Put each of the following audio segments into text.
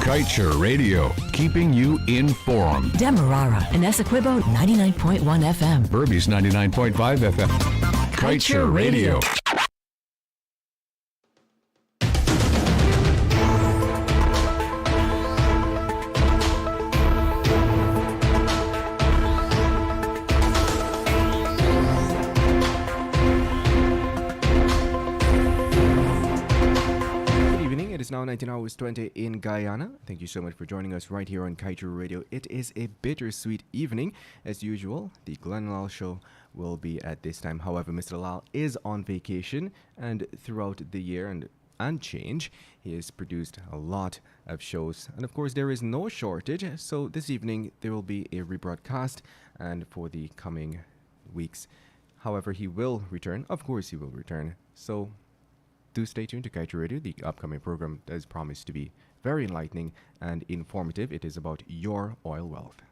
Kaieteur Radio, keeping you informed. Demerara and Essequibo 99.1 FM. Burmese 99.5 FM. Kaieteur Radio. It's now 19 hours 20 in Guyana. Thank you so much for joining us right here on Kaieteur Radio. It is a bittersweet evening. As usual, the Glenn Lall show will be at this time. However, Mr. Lall is on vacation, and throughout the year and change, he has produced a lot of shows. And of course, there is no shortage. So this evening, there will be a rebroadcast, and for the coming weeks. However, he will return. Of course, he will return. So do stay tuned to Kaieteur Radio. The upcoming program does promise to be very enlightening and informative. It is about your oil wealth.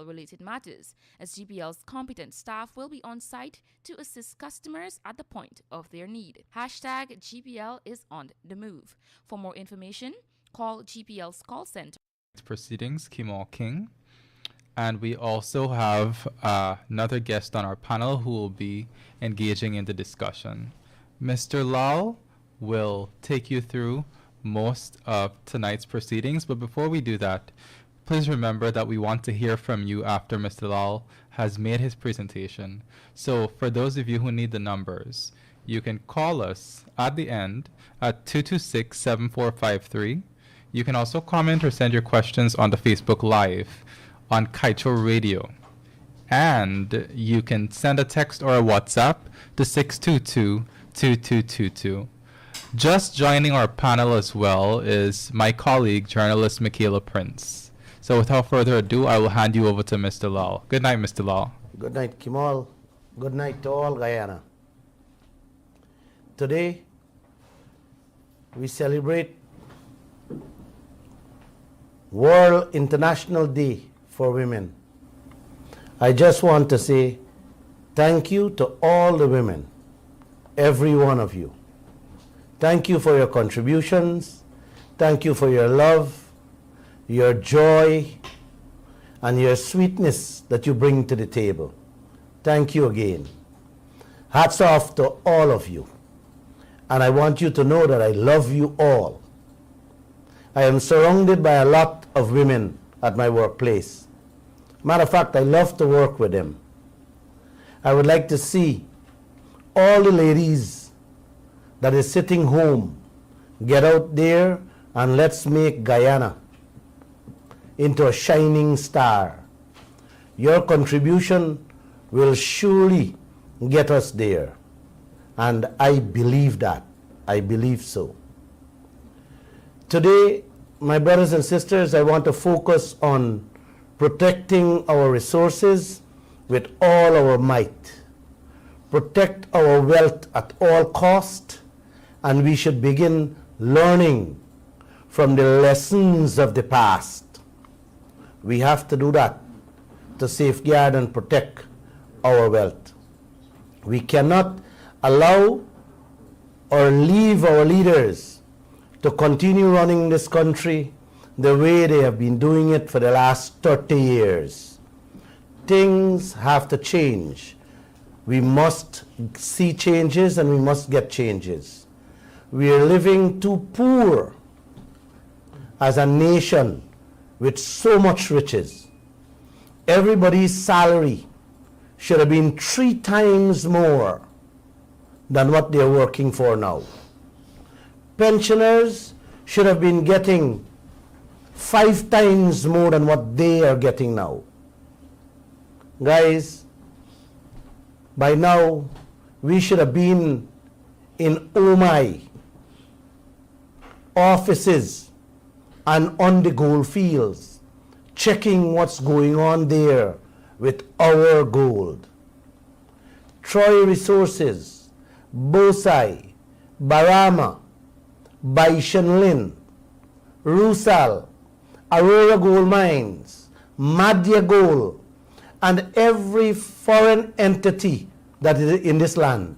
Related matters, as GPL's competent staff will be on site to assist customers at the point of their need. Hashtag GPL is on the move. For more information, call GPL's call center. Proceedings, Kimal King. And we also have another guest on our panel who will be engaging in the discussion. Mr. Lall will take you through most of tonight's proceedings, but before we do that, please remember that we want to hear from you after Mr. Lall has made his presentation. So for those of you who need the numbers, you can call us at the end at 226-7453. You can also comment or send your questions on the Facebook Live on Kaieteur Radio. And you can send a text or a WhatsApp to 622-2222. Just joining our panel as well is my colleague, journalist Michaela Prince. So without further ado, I will hand you over to Mr. Lall. Good night, Mr. Lall. Good night, Kimal. Good night to all Guyana. Today, we celebrate World International Day for Women. I just want to say thank you to all the women, every one of you. Thank you for your contributions. Thank you for your love, your joy, and your sweetness that you bring to the table. Thank you again. Hats off to all of you. And I want you to know that I love you all. I am surrounded by a lot of women at my workplace. Matter of fact, I love to work with them. I would like to see all the ladies that is sitting home get out there and let's make Guyana into a shining star. Your contribution will surely get us there. And I believe that. I believe so. Today, my brothers and sisters, I want to focus on protecting our resources with all our might. Protect our wealth at all cost, and we should begin learning from the lessons of the past. We have to do that to safeguard and protect our wealth. We cannot allow or leave our leaders to continue running this country the way they have been doing it for the last 30 years. Things have to change. We must see changes and we must get changes. We are living too poor as a nation with so much riches. Everybody's salary should have been 3 times more than what they're working for now. Pensioners should have been getting 5 times more than what they are getting now. Guys, by now, we should have been in OMI offices and on the gold fields, checking what's going on there with our gold. Troy Resources, Bosai, Barama, Baishanlin, Rusal, Aurora Gold Mines, Madhya Gold, and every foreign entity that is in this land,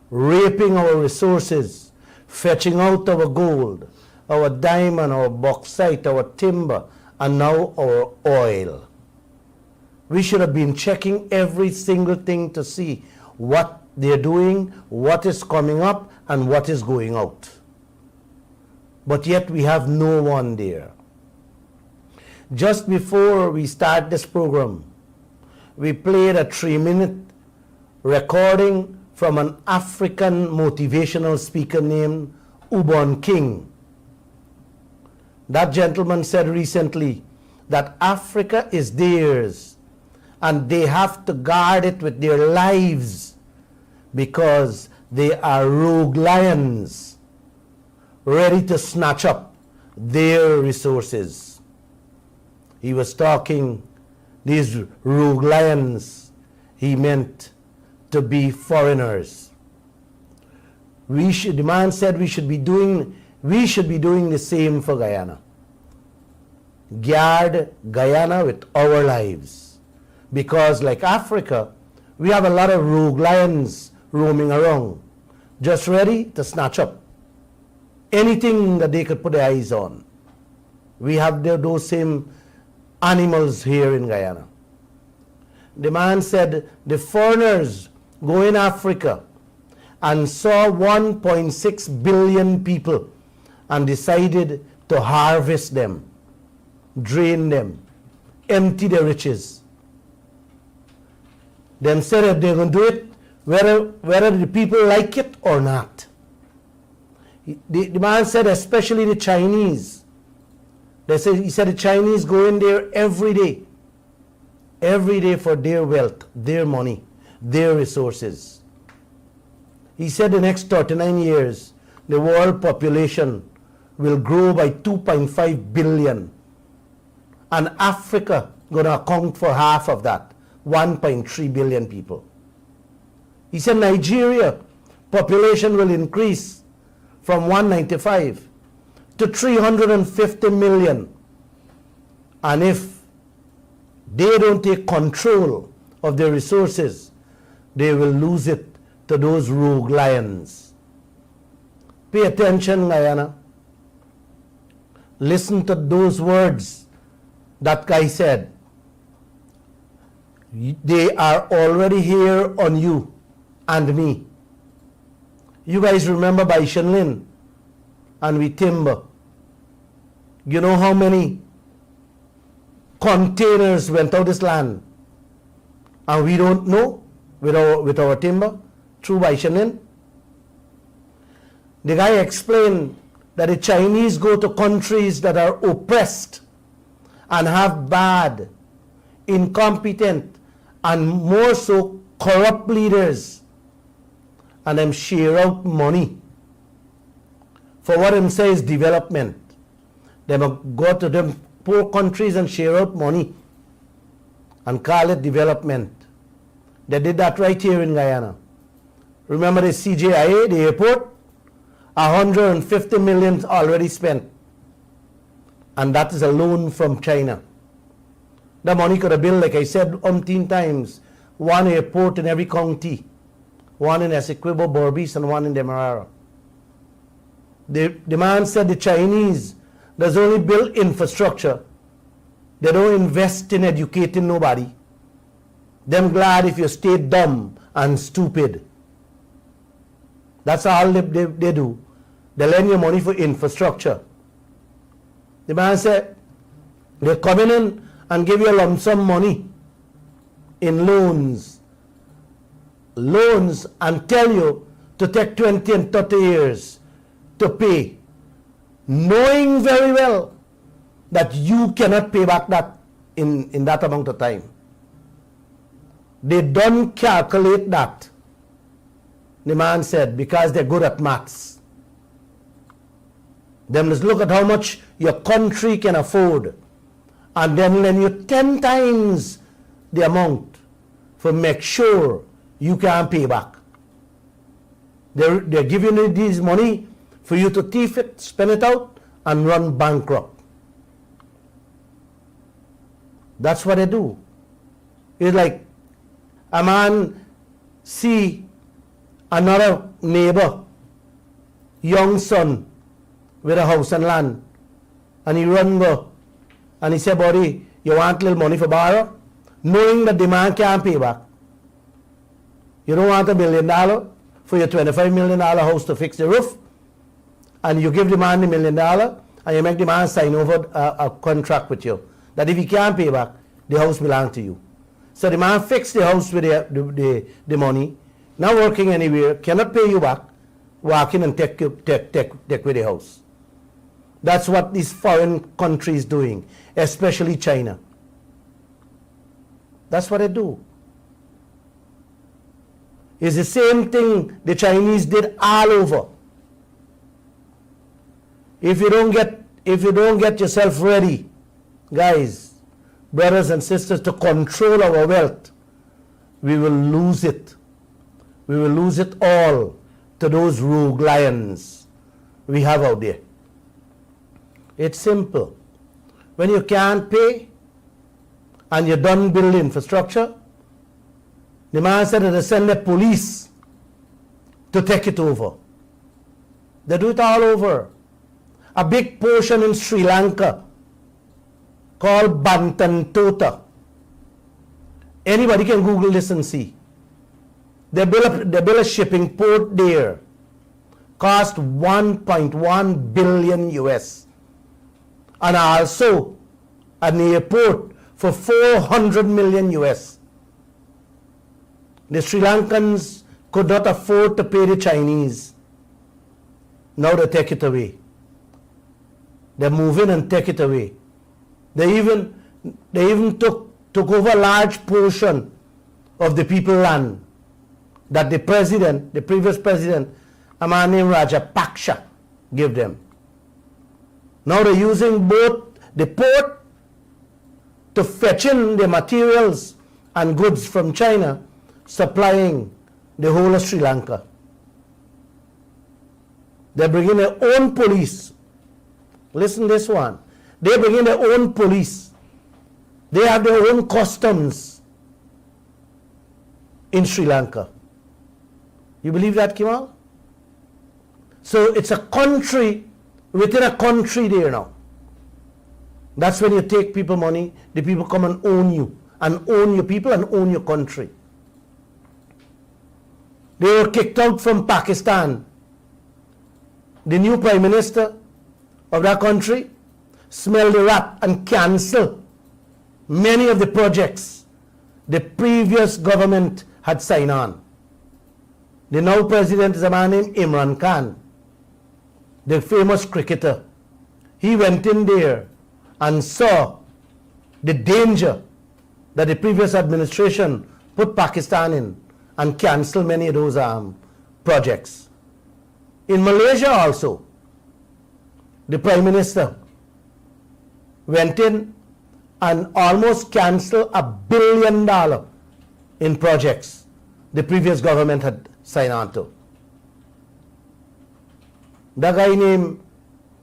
raping our resources, fetching out our gold, our diamond, our bauxite, our timber, and now our oil. We should have been checking every single thing to see what they're doing, what is coming up, and what is going out. But yet we have no one there. Just before we start this program, we played a 3-minute recording from an African motivational speaker named Ubon King. That gentleman said recently that Africa is theirs and they have to guard it with their lives because they are rogue lions ready to snatch up their resources. He was talking, these rogue lions, he meant to be foreigners. The man said we should be doing the same for Guyana. Guard Guyana with our lives. Because like Africa, we have a lot of rogue lions roaming around, just ready to snatch up anything that they could put their eyes on. We have those same animals here in Guyana. The man said the foreigners go in Africa and saw 1.6 billion people and decided to harvest them, drain them, empty their riches. Then said that they're going to do it whether the people like it or not. The man said especially the Chinese. He said the Chinese go in there every day for their wealth, their money, their resources. He said the next 39 years, the world population will grow by 2.5 billion. And Africa going to account for half of that, 1.3 billion people. He said Nigeria population will increase from 195 to 350 million. And if they don't take control of their resources, they will lose it to those rogue lions. Pay attention, Guyana. Listen to those words that guy said. They are already here on you and me. You guys remember by Shenlin and we timber. You know how many containers went out this land and we don't know with our timber through by Shenlin? The guy explained that the Chinese go to countries that are oppressed and have bad, incompetent, and more so corrupt leaders, and them share out money for what them say is development. They go to them poor countries and share out money and call it development. They did that right here in Guyana. Remember the CJIA, the airport? 150 million already spent. And that is a loan from China. The money could have built, like I said umpteen times, one airport in every county. One in Essequibo, Berbice, and one in Demerara. The man said the Chinese does only build infrastructure. They don't invest in educating nobody. Them glad if you stay dumb and stupid. That's all they do. They lend you money for infrastructure. The man said they come in and give you a lump sum money in loans and tell you to take 20 and 30 years to pay, knowing very well that you cannot pay back that in that amount of time. They don't calculate that, the man said, because they're good at maths. Then let's look at how much your country can afford and then lend you 10 times the amount for make sure you can pay back. They're giving you this money for you to thief it, spend it out, and run bankrupt. That's what they do. It's like a man see another neighbor, young son, with a house and land, and he run go, and he say, buddy, you want a little money for borrow? Knowing that the man can't pay back. You don't want $1 million for your $25 million house to fix the roof, and you give the man the $1 million, and you make the man sign over a contract with you, that if he can't pay back, the house belongs to you. So the man fixed the house with the money, not working anywhere, cannot pay you back, walk in and take with the house. That's what these foreign countries doing, especially China. That's what they do. It's the same thing the Chinese did all over. If you don't get yourself ready, guys, brothers and sisters, to control our wealth, we will lose it. We will lose it all to those rogue lions we have out there. It's simple. When you can't pay and you're done building infrastructure, the man said that they send the police to take it over. They do it all over. A big portion in Sri Lanka called Bantantota. Anybody can Google this and see. They built a shipping port there. Cost 1.1 billion US. And also an airport for 400 million US. The Sri Lankans could not afford to pay the Chinese. Now they take it away. They move in and take it away. They even took over a large portion of the people land that the previous president, a man named Rajapaksa, gave them. Now they're using both the port to fetch in the materials and goods from China, supplying the whole of Sri Lanka. They bring in their own police. Listen to this one. They bring in their own police. They have their own customs in Sri Lanka. You believe that, Kimal? So it's a country within a country there now. That's when you take people money, the people come and own you, and own your people and own your country. They were kicked out from Pakistan. The new prime minister of that country smelled the rat and canceled many of the projects the previous government had signed on. The now president is a man named Imran Khan, the famous cricketer. He went in there and saw the danger that the previous administration put Pakistan in and canceled many of those projects. In Malaysia also, the prime minister went in and almost canceled $1 billion in projects the previous government had signed on to. The guy named,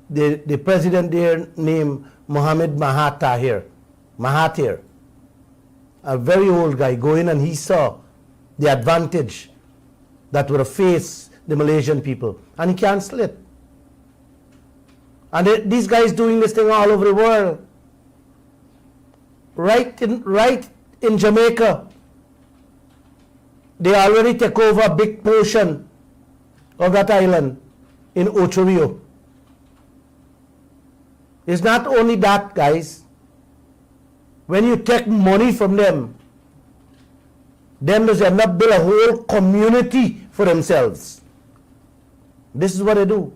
the president there named Mohammed Mahathir, a very old guy, go in and he saw the advantage that would face the Malaysian people, and he canceled it. And these guys doing this thing all over the world. Right in Jamaica, they already take over a big portion of that island in Ocho Rio. It's not only that, guys. When you take money from them, then they end up build a whole community for themselves. This is what they do.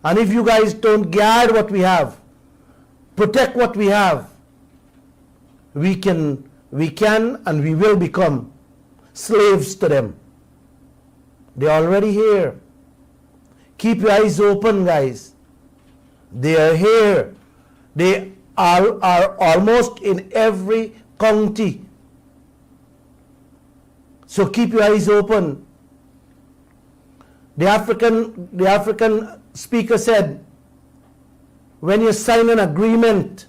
And if you guys don't guard what we have, protect what we have, we can and we will become slaves to them. They're already here. Keep your eyes open, guys. They are here. They are almost in every county So keep your eyes open. The African speaker said, when you sign an agreement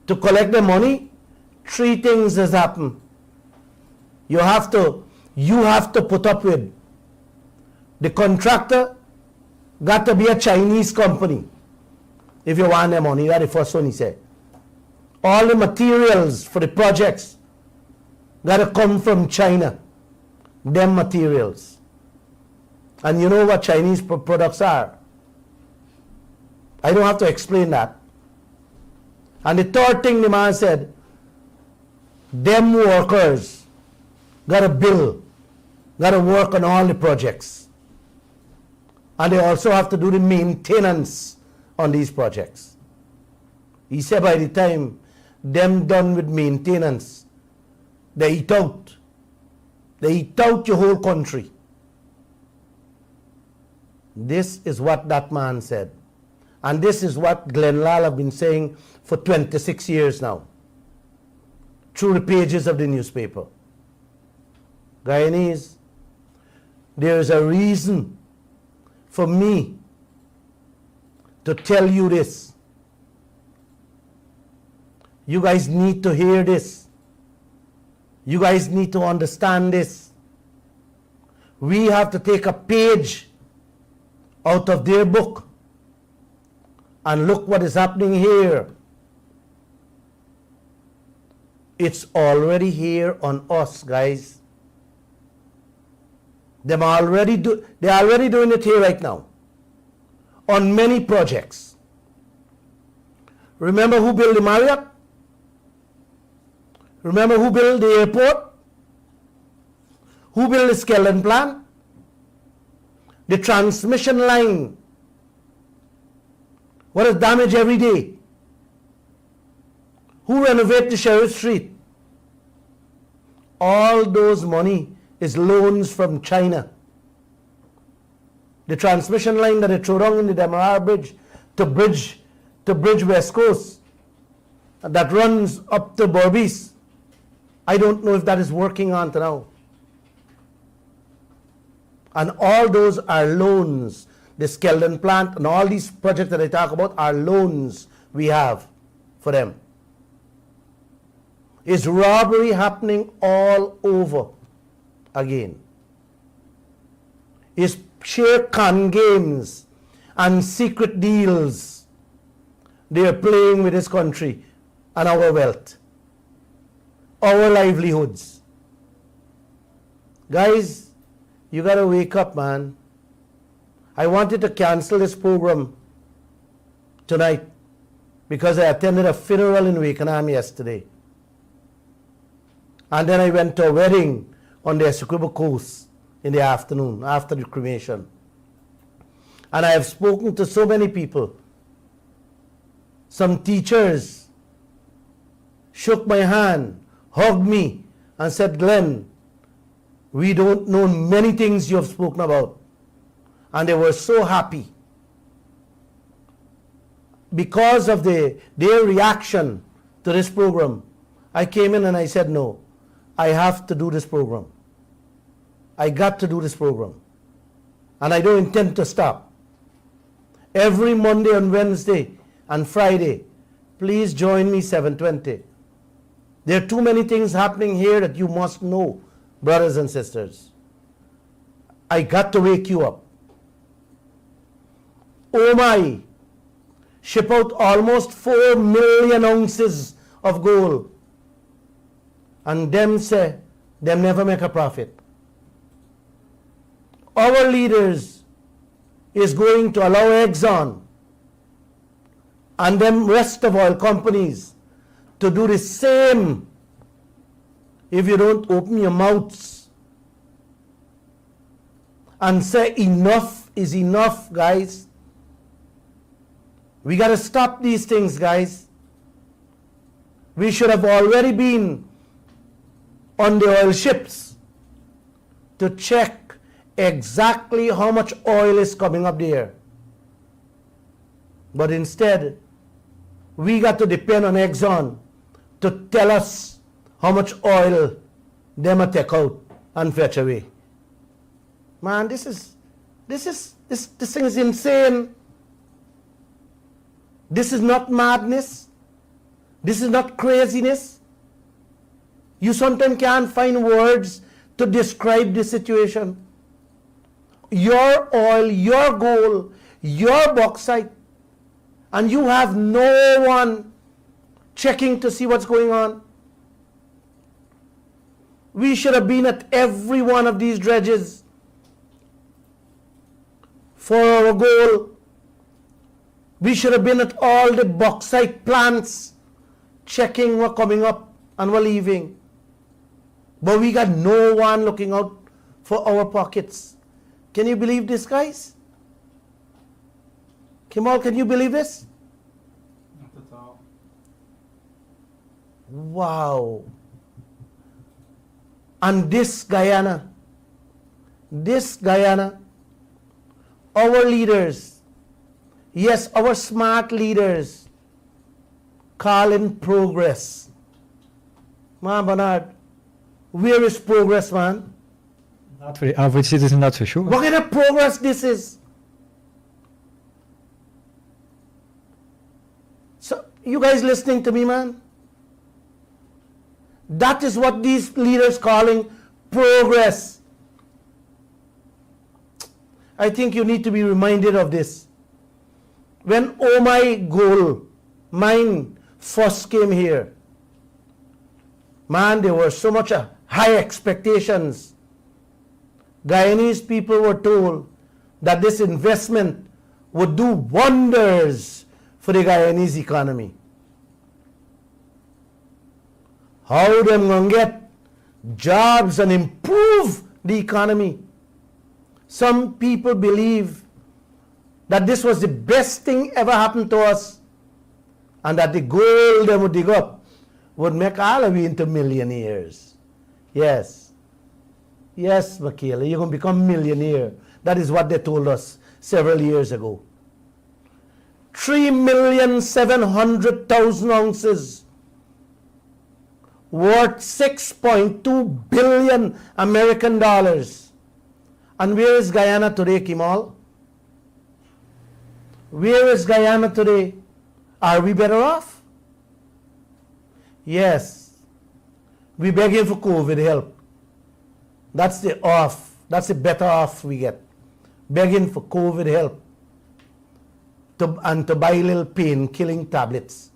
to collect the money, 3 things has happened. You have to put up with. The contractor got to be a Chinese company if you want the money. That's the first one he said. All the materials for the projects got to come from China. Them materials. And you know what Chinese products are. I don't have to explain that. And the third thing the man said, them workers got to build, got to work on all the projects. And they also have to do the maintenance on these projects. He said by the time them done with maintenance, they eat out. They eat out your whole country. This is what that man said. And this is what Glenn Lall have been saying for 26 years now, through the pages of the newspaper. Guyanese, there is a reason for me to tell you this. You guys need to hear this. You guys need to understand this. We have to take a page out of their book and look what is happening here. It's already here on us, guys. They're already doing it here right now on many projects. Remember who built the Marriott? Remember who built the airport? Who built the skeleton plant? The transmission line. What is damaged every day? Who renovated the Sheriff Street? All those money is loans from China. The transmission line that they threw down in the Demerara Bridge to bridge West Coast that runs up to Berbice. I don't know if that is working on to now. And all those are loans. The skeleton plant and all these projects that I talk about are loans we have for them. Is robbery happening all over again? Is sheer con games and secret deals they are playing with this country and our wealth, our livelihoods? Guys, you gotta wake up, man. I wanted to cancel this program tonight because I attended a funeral in Wakenham yesterday. And then I went to a wedding on the Essequibo Coast in the afternoon after the cremation. And I have spoken to so many people. Some teachers shook my hand, hugged me, and said, Glenn, we don't know many things you have spoken about. And they were so happy. Because of their reaction to this program, I came in and I said, no, I have to do this program. I got to do this program. And I don't intend to stop. Every Monday and Wednesday and Friday, please join me 7:20. There are too many things happening here that you must know, brothers and sisters. I got to wake you up. Oh my, ship out almost 4 million ounces of gold. And them say, them never make a profit. Our leaders is going to allow Exxon and them rest of oil companies to do the same if you don't open your mouths and say enough is enough, guys. We got to stop these things, guys. We should have already been on the oil ships to check exactly how much oil is coming up there. But instead, we got to depend on Exxon to tell us how much oil they might take out. and fetch away. Man, this thing is insane. This is not madness. This is not craziness. You sometimes can't find words to describe the situation. Your oil, your gold, your bauxite, and you have no one checking to see what's going on. We should have been at every one of these dredges for our gold. We should have been at all the bauxite plants checking what coming up and we're leaving. But we got no one looking out for our pockets. Can you believe this, guys? Kemal, can you believe this? Not at all. Wow. And this Guyana, our leaders, yes, our smart leaders, calling progress. Man, Bernard, where is progress, man? Not for the average citizen, that's for sure. What kind of progress this is? So, you guys listening to me, man? That is what these leaders calling progress. I think you need to be reminded of this. When Oh My Gold mine first came here, man, there were so much high expectations. Guyanese people were told that this investment would do wonders for the Guyanese economy. How them gonna get jobs and improve the economy? Some people believe that this was the best thing ever happened to us, and that the gold they would dig up would make all of we into millionaires. Yes. Yes, Michaela, you're going to become millionaire. That is what they told us several years ago. 3,700,000 ounces worth 6.2 billion American dollars. And where is Guyana today, Kemal? Where is Guyana today? Are we better off? Yes. We begging for COVID help. That's the better off we get. Begging for COVID help. And to buy little pain-killing tablets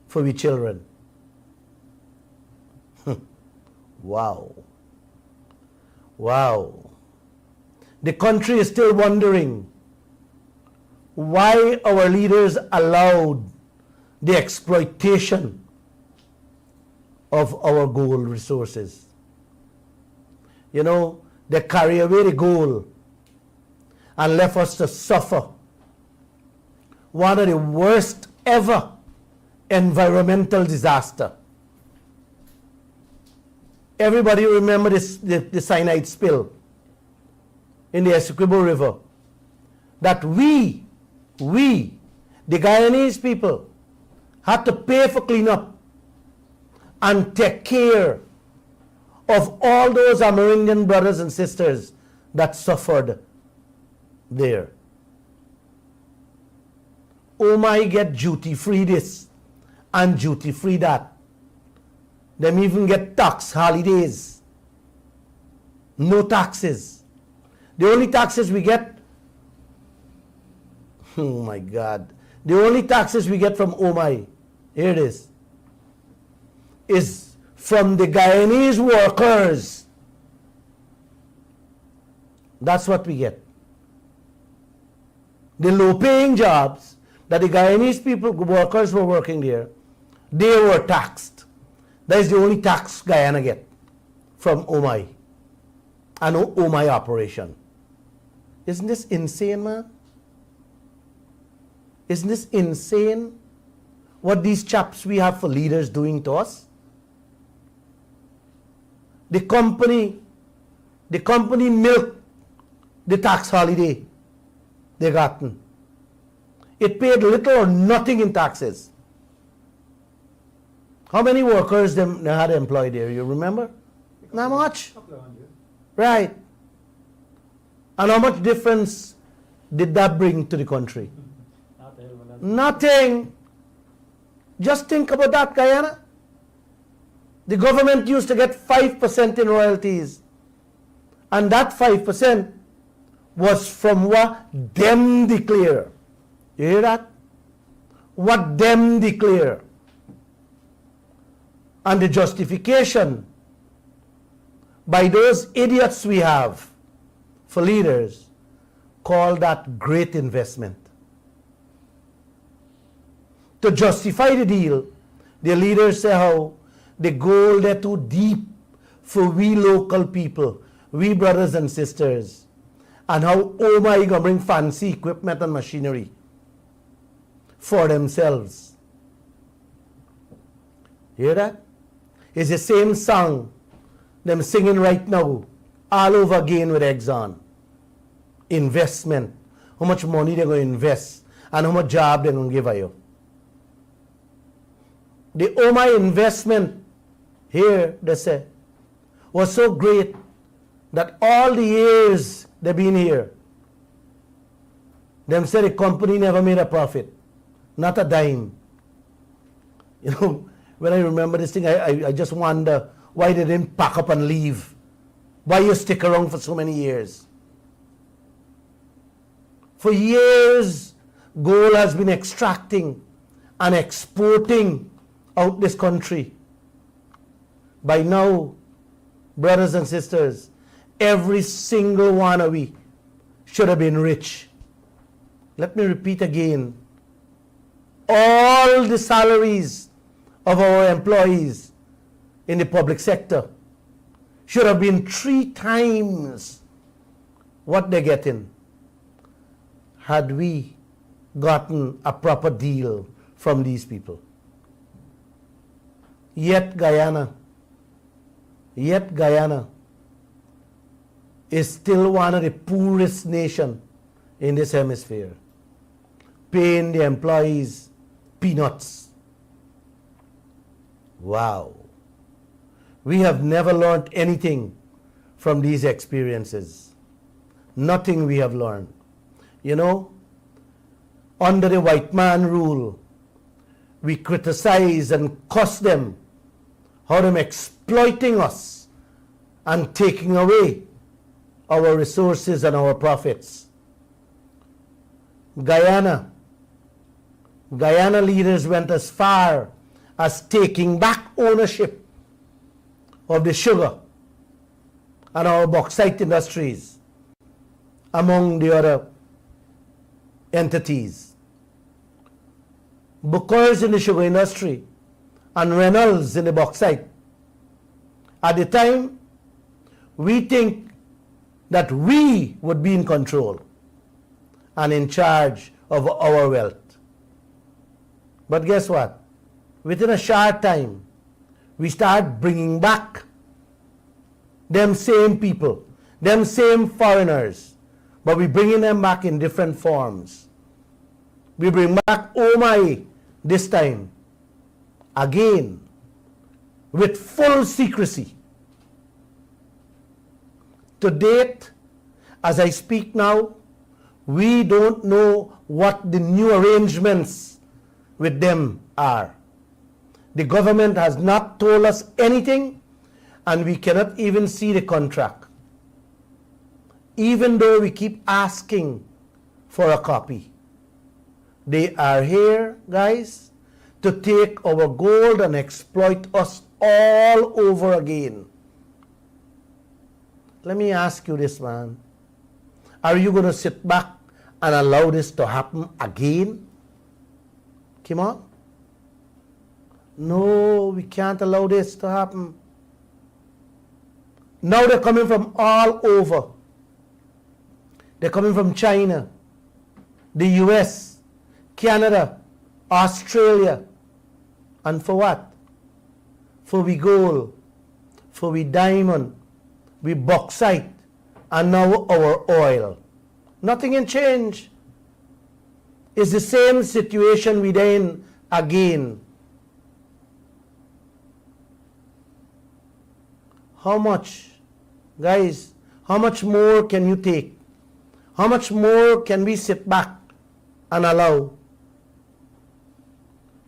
for we children. Wow. Wow. The country is still wondering why our leaders allowed the exploitation of our gold resources. You know, they carry away the gold and left us to suffer one of the worst ever environmental disaster. Everybody remember this, the cyanide spill in the Essequibo River, that we, the Guyanese people, had to pay for cleanup and take care of all those Amerindian brothers and sisters that suffered there. Oh my, get duty-free this and duty-free that. Them even get tax holidays. No taxes. The only taxes we get, oh my God, the only taxes we get from OMI, here it is from the Guyanese workers. That's what we get. The low-paying jobs that the Guyanese people, workers were working there, they were taxed. That is the only tax Guyana get from OMI, an OMI operation. Isn't this insane, man? Isn't this insane what these chaps we have for leaders doing to us? The company milked the tax holiday they gotten. It paid little or nothing in taxes. How many workers they had employed there? You remember? Not much. Right. And how much difference did that bring to the country? Nothing. Just think about that, Guyana. The government used to get 5% in royalties. And that 5% was from what them declare. You hear that? What them declare. And the justification by those idiots we have for leaders call that great investment. To justify the deal, the leaders say how the gold are too deep for we local people, we brothers and sisters, and how oh my gonna bring fancy equipment and machinery for themselves. Hear that? It's the same song them singing right now all over again with Exxon. Investment. How much money they're going to invest and how much job they're going to give you. The OMA investment here, they say, was so great that all the years they've been here, them said the company never made a profit. Not a dime. You know, when I remember this thing, I just wonder why they didn't pack up and leave. Why you stick around for so many years? For years, gold has been extracting and exporting out this country. By now, brothers and sisters, every single one of we should have been rich. Let me repeat again. All the salaries of our employees in the public sector should have been 3 times what they're getting had we gotten a proper deal from these people. Yet Guyana is still one of the poorest nations in this hemisphere, paying the employees peanuts. Wow. We have never learned anything from these experiences. Nothing we have learned. You know, under the white man rule, we criticize and cuss them, how them exploiting us and taking away our resources and our profits. Guyana leaders went as far as taking back ownership of the sugar and our bauxite industries, among the other entities. Buckers in the sugar industry and Reynolds in the bauxite. At the time, we think that we would be in control and in charge of our wealth. But guess what? Within a short time, we start bringing back them same people, them same foreigners, but we bringing them back in different forms. We bring back Omai this time, again, with full secrecy. To date, as I speak now, we don't know what the new arrangements with them are. The government has not told us anything, and we cannot even see the contract, even though we keep asking for a copy. They are here, guys, to take our gold and exploit us all over again. Let me ask you this, man. Are you going to sit back and allow this to happen again? Come on. No, we can't allow this to happen. Now they're coming from all over. They're coming from China, the US, Canada, Australia. And for what? For we gold, for we diamond, we bauxite, and now our oil. Nothing can change. It's the same situation we're in again. How much, guys, How much more can you take? How much more can we sit back and allow?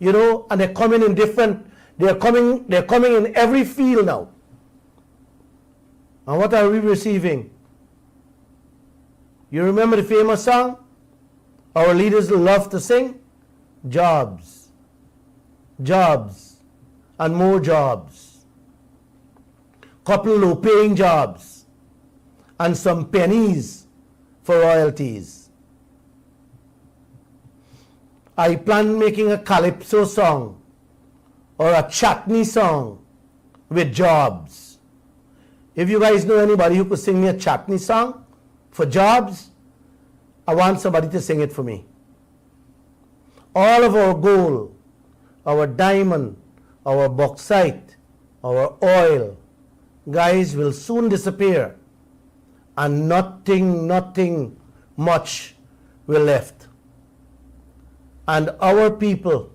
You know, and they're coming in different, they're coming in every field now. And what are we receiving? You remember the famous song our leaders love to sing? Jobs, jobs, and more jobs. Couple low-paying jobs, and some pennies for royalties. I plan making a calypso song or a chutney song with jobs. If you guys know anybody who could sing me a chutney song for jobs, I want somebody to sing it for me. All of our gold, our diamond, our bauxite, our oil, guys, will soon disappear, and nothing much will left. And our people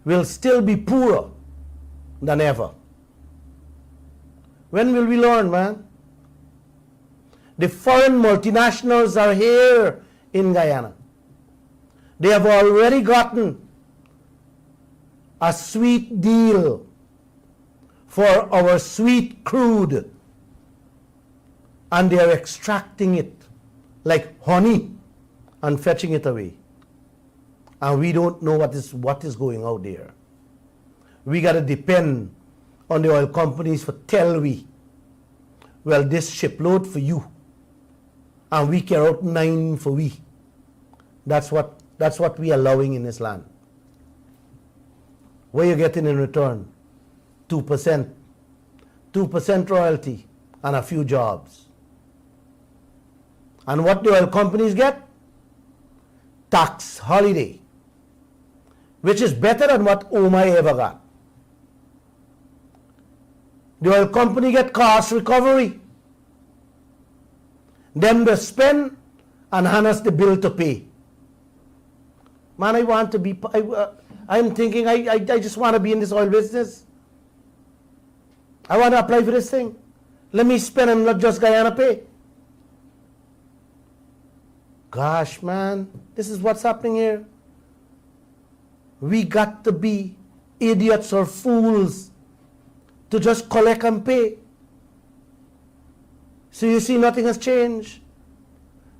will still be poorer than ever. When will we learn, man? The foreign multinationals are here in Guyana. They have already gotten a sweet deal for our sweet crude, and they are extracting it like honey and fetching it away. And we don't know what is going out there. We got to depend on the oil companies for tell we, well, this shipload for you, and we carry out 9 for we. That's what we are allowing in this land. What are you getting in return? 2%. 2% royalty and a few jobs. And what do oil companies get? Tax holiday, which is better than what OMI ever got. The oil company get cost recovery. Them they spend and hand us the bill to pay. Man, I want to be, I'm thinking I just want to be in this oil business. I want to apply for this thing. Let me spend and not just Guyana pay. Gosh, man, this is what's happening here. We got to be idiots or fools to just collect and pay. So you see, nothing has changed.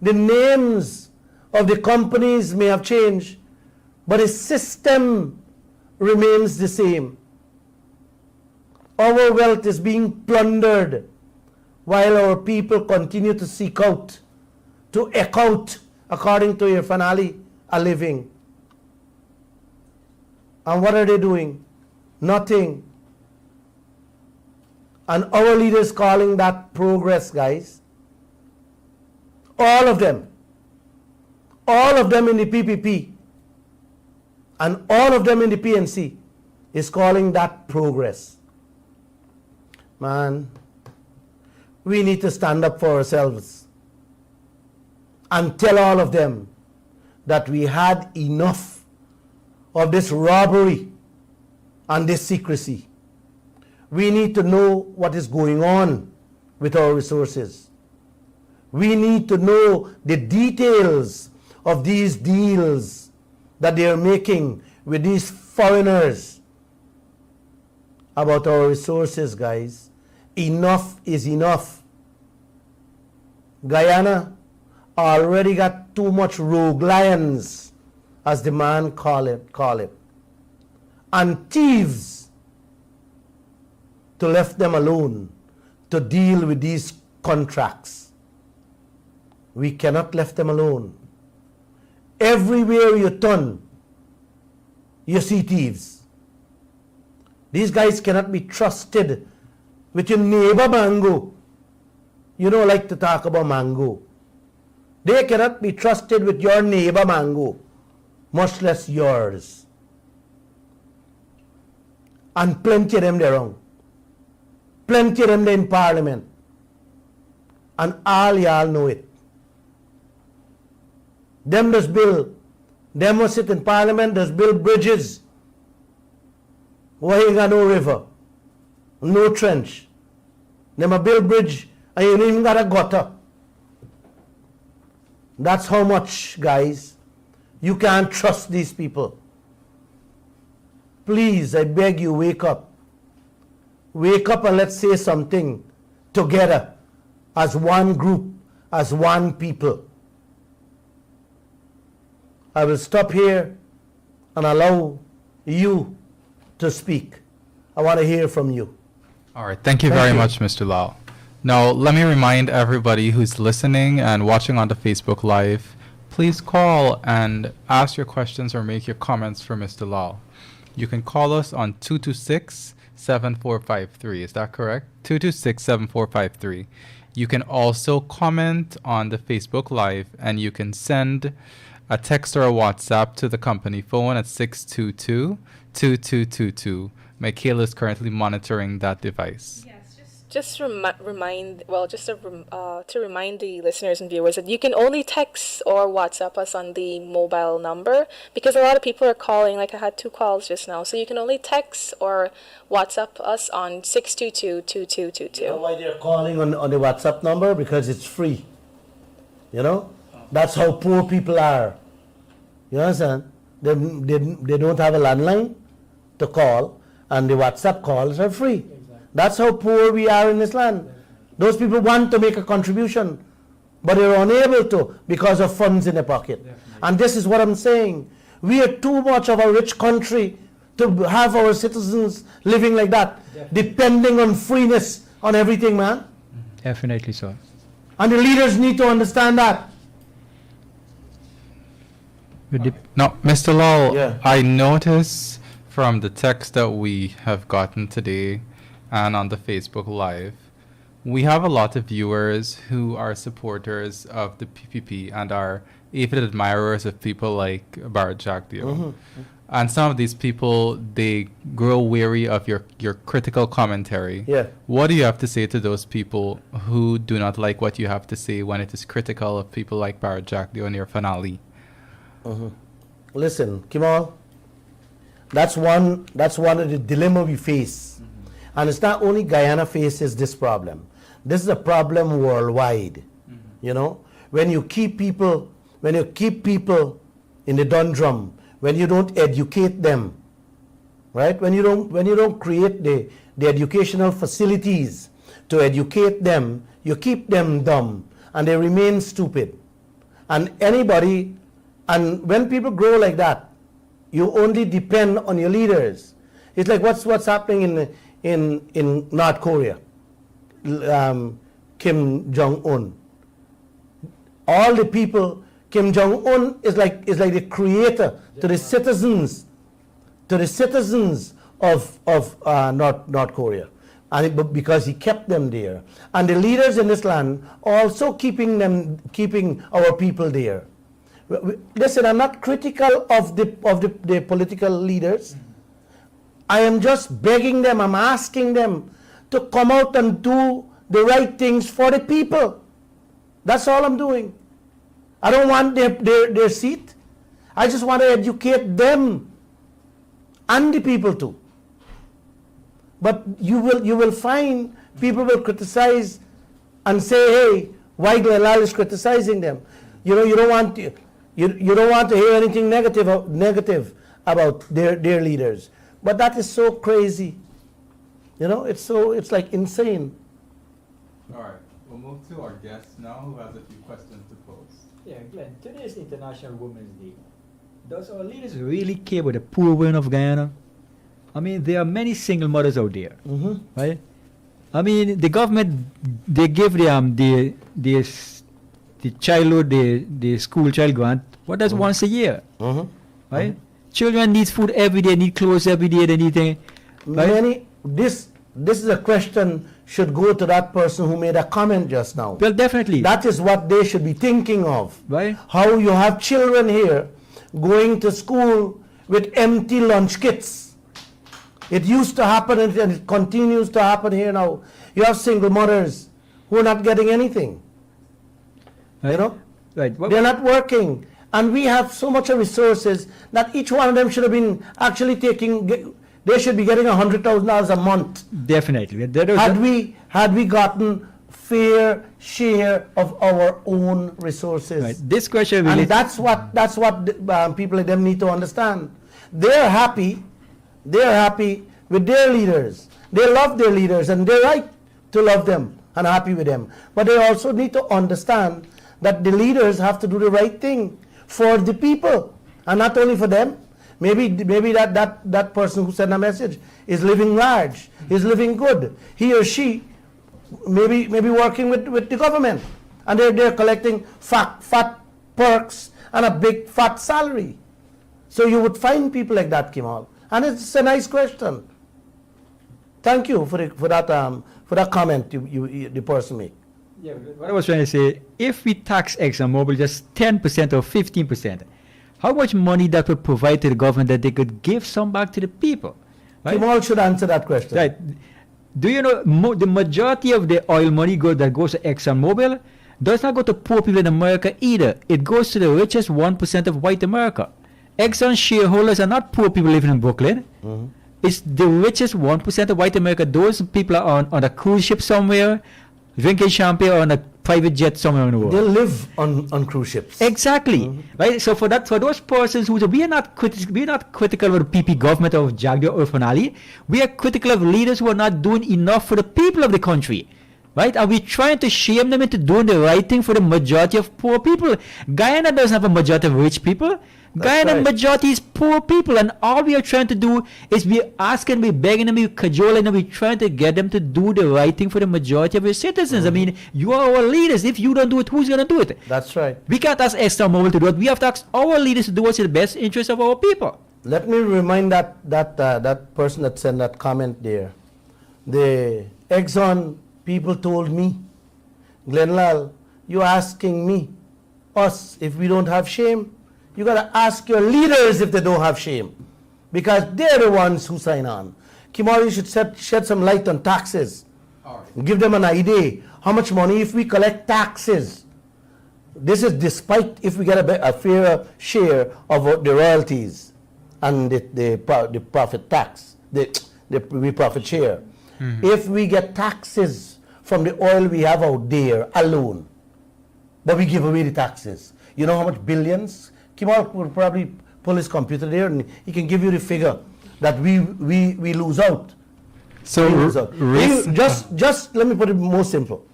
The names of the companies may have changed, but the system remains the same. Our wealth is being plundered while our people continue to seek out, to eke out, according to your finale, a living. And what are they doing? Nothing. And our leaders calling that progress, guys. All of them in the PPP, and all of them in the PNC is calling that progress. Man, we need to stand up for ourselves and tell all of them that we had enough of this robbery and this secrecy. We need to know what is going on with our resources. We need to know the details of these deals that they are making with these foreigners about our resources, guys. Enough is enough. Guyana already got too much rogue lions, as the man call it, and thieves to left them alone to deal with these contracts. We cannot left them alone. Everywhere you turn, you see thieves. These guys cannot be trusted with your neighbor mango. You don't like to talk about mango. They cannot be trusted with your neighbor mango, much less yours. And plenty of them there wrong. Plenty of them there in Parliament. And all y'all know it. Them does build, them will sit in Parliament, does build bridges. Why you got no river, no trench? Them a build bridge and you don't even got a gutter. That's how much, guys. You can't trust these people. Please, I beg you, wake up. Wake up and let's say something together as one group, as one people. I will stop here and allow you to speak. I want to hear from you. All right. Thank you Thank very you. much, Mr. Lall. Now, let me remind everybody who's listening and watching on the Facebook Live, please call and ask your questions or make your comments for Mr. Lall. You can call us on 226-7453. Is that correct? 226-7453. You can also comment on the Facebook Live, and you can send a text or a WhatsApp to the company phone at 622-2222. Michaela is currently monitoring that device. Just to remind the listeners and viewers that you can only text or WhatsApp us on the mobile number, because a lot of people are calling. Like I had 2 calls just now, so you can only text or WhatsApp us on 622-2222. You know why they're calling on the WhatsApp number? Because it's free. You know? That's how poor people are. You understand? They don't have a landline to call, and the WhatsApp calls are free. That's how poor we are in this land. Those people want to make a contribution, but they're unable to because of funds in their pocket. And this is what I'm saying. We are too much of a rich country to have our citizens living like that, depending on freeness on everything, man. Definitely so. And the leaders need to understand that. Now, Mr. Lall, Yeah. I notice from the text that we have gotten today and on the Facebook Live, we have a lot of viewers who are supporters of the PPP and are avid admirers of people like Barrett Jagdeo. And some of these people, they grow weary of your critical commentary. Yeah. What do you have to say to those people who do not like what you have to say when it is critical of people like Barrett Jagdeo in your finale? Listen, Kimal, that's one of the dilemma we face. And it's not only Guyana faces this problem. This is a problem worldwide. You know, when you keep people in the dundrum, when you don't educate them, right? When you don't create the educational facilities to educate them, you keep them dumb and they remain stupid. And when people grow like that, you only depend on your leaders. It's like what's happening in North Korea. Kim Jong-un. All the people, Kim Jong-un is like the creator to the citizens of North Korea, and because he kept them there, and the leaders in this land also keeping our people there. Listen, I'm not critical of the political leaders. I am just begging them, I'm asking them to come out and do the right things for the people. That's all I'm doing. I don't want their seat. I just want to educate them and the people too. But you will find people will criticize and say, hey, why Lall is criticizing them? You know, you don't want to hear anything negative about their leaders. But that is so crazy. You know, it's like insane. All right, we'll move to our guest now who has a few questions to pose. Yeah, Glenn, today is International Women's Day. Does our leaders really care about the poor women of Guyana? I mean, there are many single mothers out there, right? I mean, the government, they give the childhood, the school child grant, what does once a year, right? Children need food every day, need clothes every day, they need right? This is a question should go to that person who made a comment just now. Well, definitely. That is what they should be thinking of. Right. How you have children here going to school with empty lunch kits. It used to happen and it continues to happen here now. You have single mothers who are not getting anything. Right. You know? Right. They're not working. And we have so much of resources that each one of them should have been actually they should be getting $100,000 a month. Definitely. Had we gotten fair share of our own resources. Right. This question really. And that's what people like them need to understand. They're happy with their leaders. They love their leaders, and they're right to love them and happy with them. But they also need to understand that the leaders have to do the right thing for the people, and not only for them. Maybe that person who sent a message is living large, is living good. He or she maybe working with the government, and they're collecting fat perks and a big fat salary. So you would find people like that, Kimal, and it's a nice question. Thank you for that comment the person made. Yeah, what I was trying to say, if we tax ExxonMobil just 10% or 15%, how much money that would provide to the government that they could give some back to the people? Right? Kimal should answer that question. Right. Do you know the majority of the oil money that goes to ExxonMobil does not go to poor people in America either. It goes to the richest 1% of white America. Exxon shareholders are not poor people living in Brooklyn. Mm-hmm. It's the richest 1% of white America. Those people are on a cruise ship somewhere, drinking champagne on a private jet somewhere in the world. They live on cruise ships. Exactly. Mm-hmm. Right. So for those persons who we are not critical of the PP government of Jagdeo or Fanali. We are critical of leaders who are not doing enough for the people of the country. Right? Are we trying to shame them into doing the right thing for the majority of poor people? Guyana doesn't have a majority of rich people. Guyana majority is poor people, and all we are trying to do is we asking, we begging them, we cajoling them, we trying to get them to do the right thing for the majority of your citizens. Mm-hmm. I mean, you are our leaders. If you don't do it, who's going to do it? That's right. We can't ask ExxonMobil to do it. We have to ask our leaders to do what's in the best interest of our people. Let me remind that person that sent that comment there. The Exxon people told me, Glenn Lall, you're asking me, us, if we don't have shame. You got to ask your leaders if they don't have shame, because they're the ones who sign on. Kimari should shed some light on taxes. Give them an idea how much money if we collect taxes. This is despite if we get a fair share of the royalties and the profit tax, the profit share. Mm-hmm. If we get taxes from the oil we have out there alone, but we give away the taxes, you know how much billions? Kimal will probably pull his computer there and he can give you the figure that we lose out. So just let me put it more simple.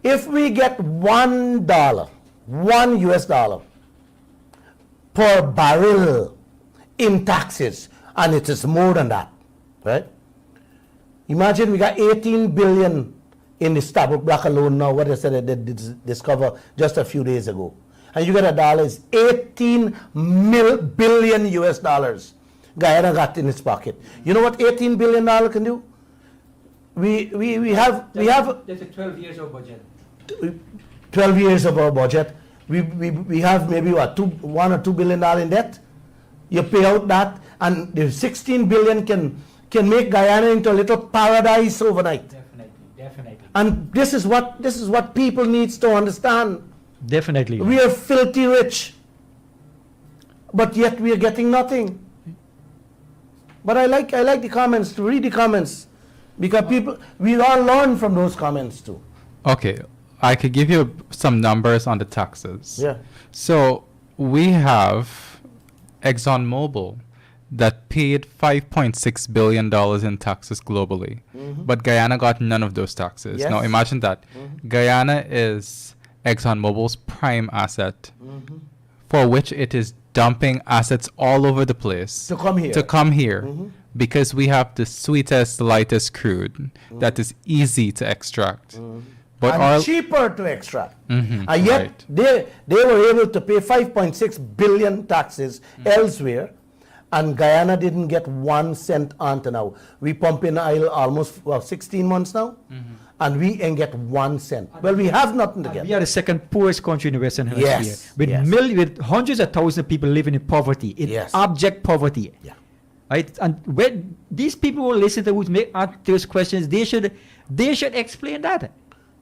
If we get $1 US per barrel in taxes, and it is more than that, right? Imagine we got 18 billion in the Starbucks block alone now, what they said they discovered just a few days ago. And you get $1 is 18 billion US dollars Guyana got in its pocket. You know what 18 billion dollars can do? We have There's a 12 years of budget. 12 years of our budget. We have maybe $1 or $2 billion in debt. You pay out that, and the 16 billion can make Guyana into a little paradise overnight. Definitely. And this is what people needs to understand. Definitely. We are filthy rich, but yet we are getting nothing. But I like the comments, to read the comments, because we all learn from those comments too. Okay, I could give you some numbers on the taxes. Yeah. So we have ExxonMobil that paid $5.6 billion in taxes globally, but Guyana got none of those taxes. Yes. Now imagine that. Guyana is ExxonMobil's prime asset, for which it is dumping assets all over the place To come here. because we have the sweetest, lightest crude that is easy to extract. But And cheaper to extract. And yet right. they were able to pay 5.6 billion taxes elsewhere, and Guyana didn't get 1 cent until now. We pump in oil almost 16 months now, and we ain't get 1 cent. Well, we have nothing to get. We are the second poorest country in the Western Hemisphere. Yes, With, yes. with hundreds of thousands of people living in poverty, in Yes. abject poverty. Yeah. Right? And when these people who listen to who make ask those questions, they should explain that.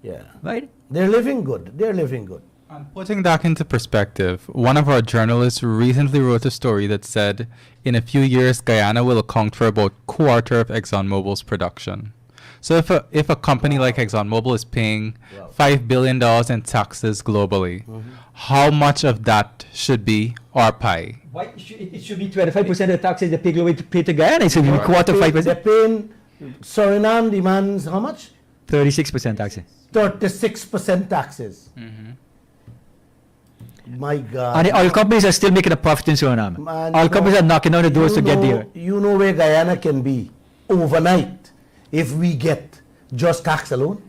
Yeah. Right? They're living good. They're living good. And putting that into perspective, one of our journalists recently wrote a story that said in a few years Guyana will account for about a quarter of ExxonMobil's production. So if a company like ExxonMobil is paying $5 billion in taxes globally, how much of that should be our pie? Why it should be 25% of the taxes they pay globally pay to Guyana. It should be quarter 5%. They're paying, Suriname demands how much? 36% taxes. 36% taxes. My God. And the oil companies are still making a profit in Suriname. Man, Oil you companies know- are knocking down the doors to you get know- there. You know where Guyana can be overnight if we get just tax alone?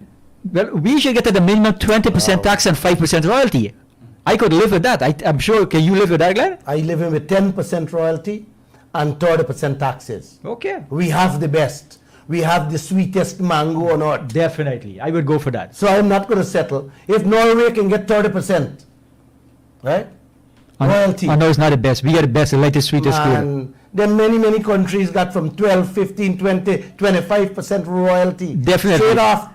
Well, we should get to the minimum 20% tax and 5% royalty. I could live with that. I'm sure. Can you live with that, Glenn? I live in with 10% royalty and 30% taxes. Okay. We have the best. We have the sweetest mango on earth. Definitely. I would go for that. So I'm not going to settle. If Norway can get 30%, right? Royalty. I know it's not the best. We are the best, the latest, sweetest food. And then many countries got from 12, 15, 20, 25% royalty. Definitely.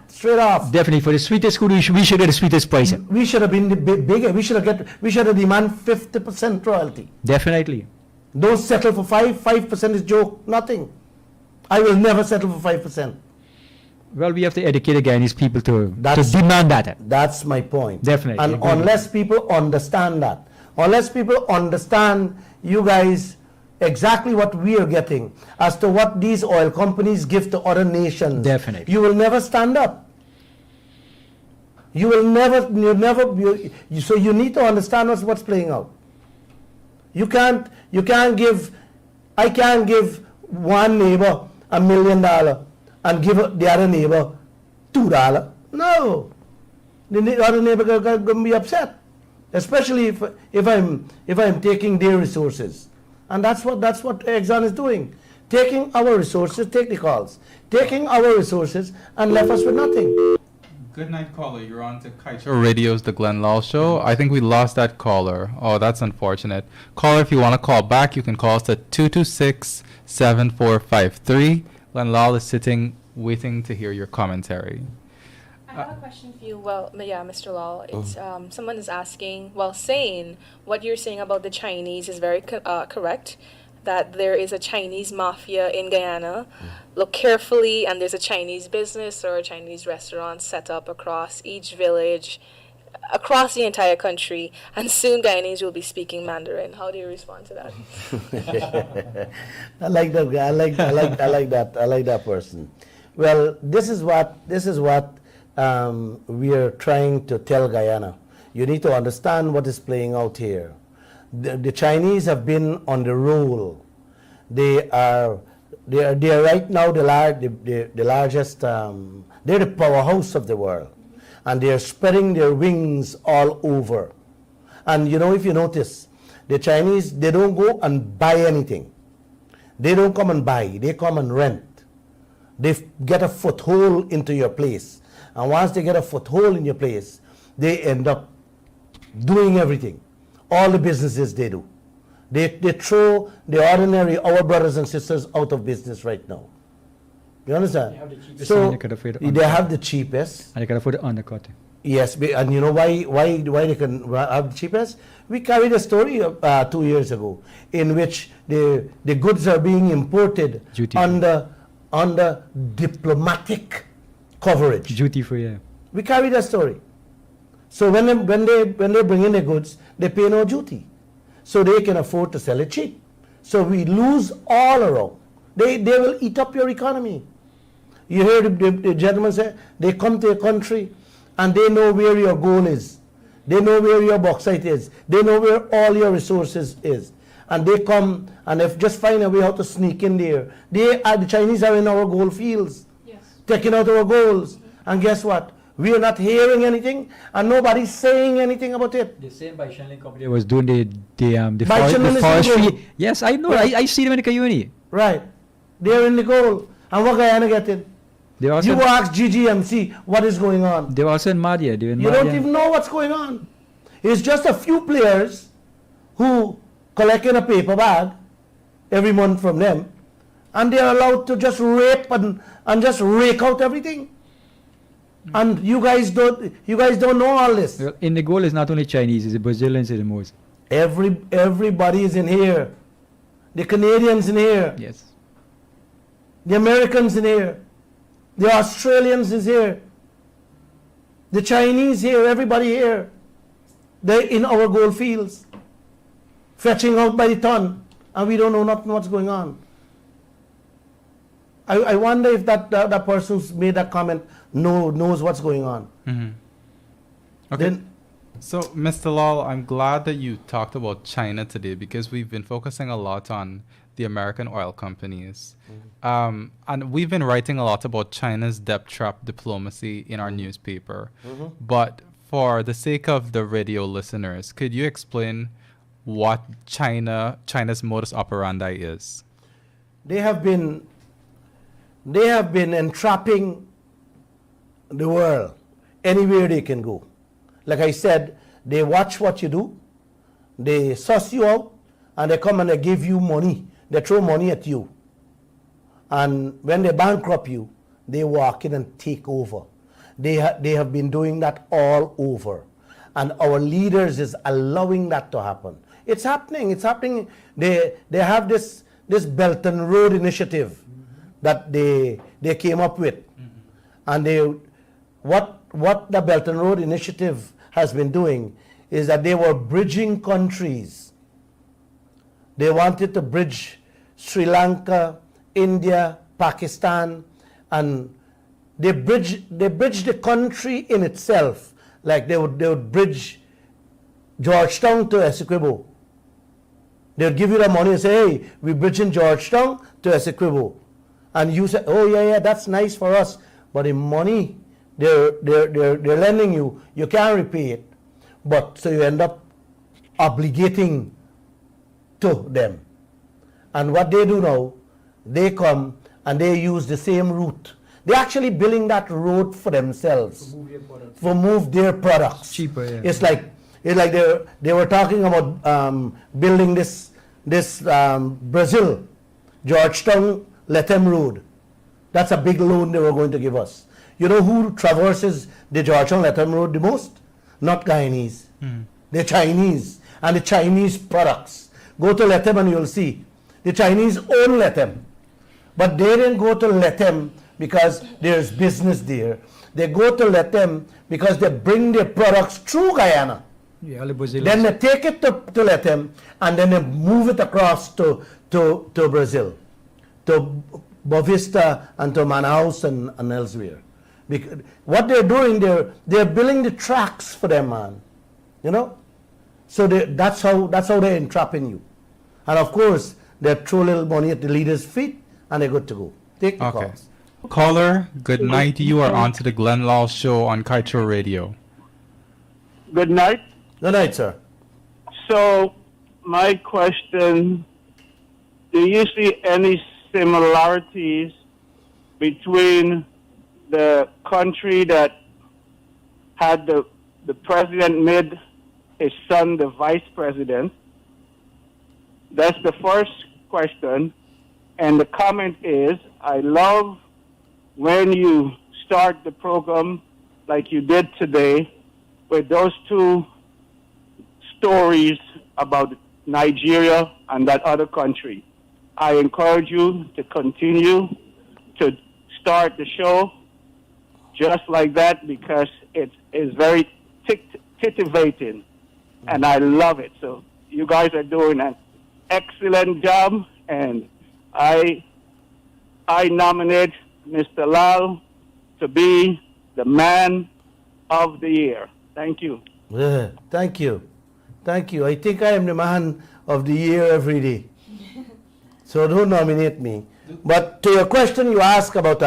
Straight off. Definitely. For the sweetest food, we should get the sweetest price. We should have been the bigger. We should have demand 50% royalty. Definitely. Don't settle for 5% is joke, nothing. I will never settle for 5%. Well, we have to educate the Guyanese people to That's- demand that. That's my point. Definitely, I And agree. unless people understand that, unless people understand you guys exactly what we are getting as to what these oil companies give to other nations, Definitely. you will never stand up. So you need to understand what's playing out. I can't give one neighbor $1 million and give the other neighbor $2. No. The other neighbor going to be upset. Especially if I'm taking their resources. And that's what Exxon is doing. Taking our resources, take the calls. Taking our resources and left us with nothing. Good night, caller. You're on to Kaieteur Radio's The Glenn Lall Show. I think we lost that caller. Oh, that's unfortunate. Caller, if you want to call back, you can call us at 226-7453. Glenn Lall is sitting, waiting to hear your commentary. I have a question for you. Well, yeah, Mr. Lall. It's someone is asking, saying what you're saying about the Chinese is very correct. That there is a Chinese mafia in Guyana. Look carefully, and there's a Chinese business or a Chinese restaurant set up across each village, across the entire country, and soon Guyanese will be speaking Mandarin. How do you respond to that? I like that guy. I like that. I like that person. Well, this is what we are trying to tell Guyana. You need to understand what is playing out here. The Chinese have been on the roll. They are right now the largest. They're the powerhouse of the world, and they are spreading their wings all over. And if you notice, the Chinese, they don't go and buy anything. They don't come and buy. They come and rent. They get a foothold into your place, and once they get a foothold in your place, they end up doing everything. All the businesses they do. They throw the ordinary, our brothers and sisters, out of business right now. You understand? They have the cheapest So and they can afford the they undercut. have the cheapest. And they can afford the undercut. Yes, and you know why they can have the cheapest? We carried a story 2 years ago in which the goods are being imported Duty. under diplomatic coverage. Duty free, yeah. We carry that story. So when they bring in the goods, they pay no duty. So they can afford to sell it cheap. So we lose all around. They will eat up your economy. You hear the gentleman say, they come to your country and they know where your gold is. They know where your bauxite is. They know where all your resources is. And they come and if just find a way how to sneak in there. The Chinese are in our gold fields, taking out our golds. And guess what? We are not hearing anything, and nobody's saying anything about it. The same by Shanling company was doing the Shanling is forestry. doing- Yes, I know. Right. I see them in the Kaieteur. Right. They're in the gold. And what Guyana getting? They also You ask GGMC what is going on. they were also in Madia. They were in You Madia. don't even know what's going on. It's just a few players who collect in a paper bag every month from them, and they're allowed to just rape and just rake out everything. And you guys don't know all this. Well, in the goal is not only Chinese, it's the Brazilians are the most. Everybody is in here. The Canadians in here. Yes. The Americans in here. The Australians is here. The Chinese here, everybody here. They're in our gold fields, fetching out by the ton, and we don't know nothing what's going on. I wonder if that person who's made that comment knows what's going on. Okay. Then, So, Mr. Lall, I'm glad that you talked about China today because we've been focusing a lot on the American oil companies. And we've been writing a lot about China's debt trap diplomacy in our newspaper. But for the sake of the radio listeners, could you explain what China's modus operandi is? they have been entrapping the world anywhere they can go. Like I said, they watch what you do, they suss you out, and they come and they give you money. They throw money at you. And when they bankrupt you, they walk in and take over. They have been doing that all over. And our leaders is allowing that to happen. It's happening. It's happening. They have this Belt and Road initiative that they came up with. And what the Belt and Road initiative has been doing is that they were bridging countries. They wanted to bridge Sri Lanka, India, Pakistan, and they bridge the country in itself. Like they would bridge Georgetown to Essequibo. They would give you the money and say, hey, we're bridging Georgetown to Essequibo. And you say, oh yeah, that's nice for us. But the money they're lending you, you can't repay it. But so you end up obligating to them. And what they do now, they come and they use the same route. They're actually building that road for themselves, for move their products. Cheaper, yeah. It's like they were talking about building this Brazil, Georgetown, Lethem Road. That's a big loan they were going to give us. You know who traverses the Georgetown Lethem Road the most? Not Guyanese. The Chinese and the Chinese products. Go to Lethem and you'll see. The Chinese own Lethem. But they didn't go to Lethem because there's business there. They go to Lethem because they bring their products through Guyana. Yeah, the Brazilians. Then they take it to Lethem and then they move it across to Brazil, to Bovista and to Manaus and elsewhere. Because what they're doing, they're building the tracks for them, man. You know? So that's how they're entrapping you. And of course, they throw a little money at the leader's feet and they're good to go. Take the calls. Caller, good night. You are on to the Glenn Lall Show on Kaieteur Radio. Good night. Good night, sir. So, my question, do you see any similarities between the country that had the president made his son the vice president? That's the first question. And the comment is, I love when you start the program like you did today with those two stories about Nigeria and that other country. I encourage you to continue to start the show just like that because it is very titivating and I love it. So you guys are doing an excellent job and I nominate Mr. Lall to be the man of the year. Thank you. Yeah, thank you. Thank you. I think I am the man of the year every day. So don't nominate me. But to your question you asked about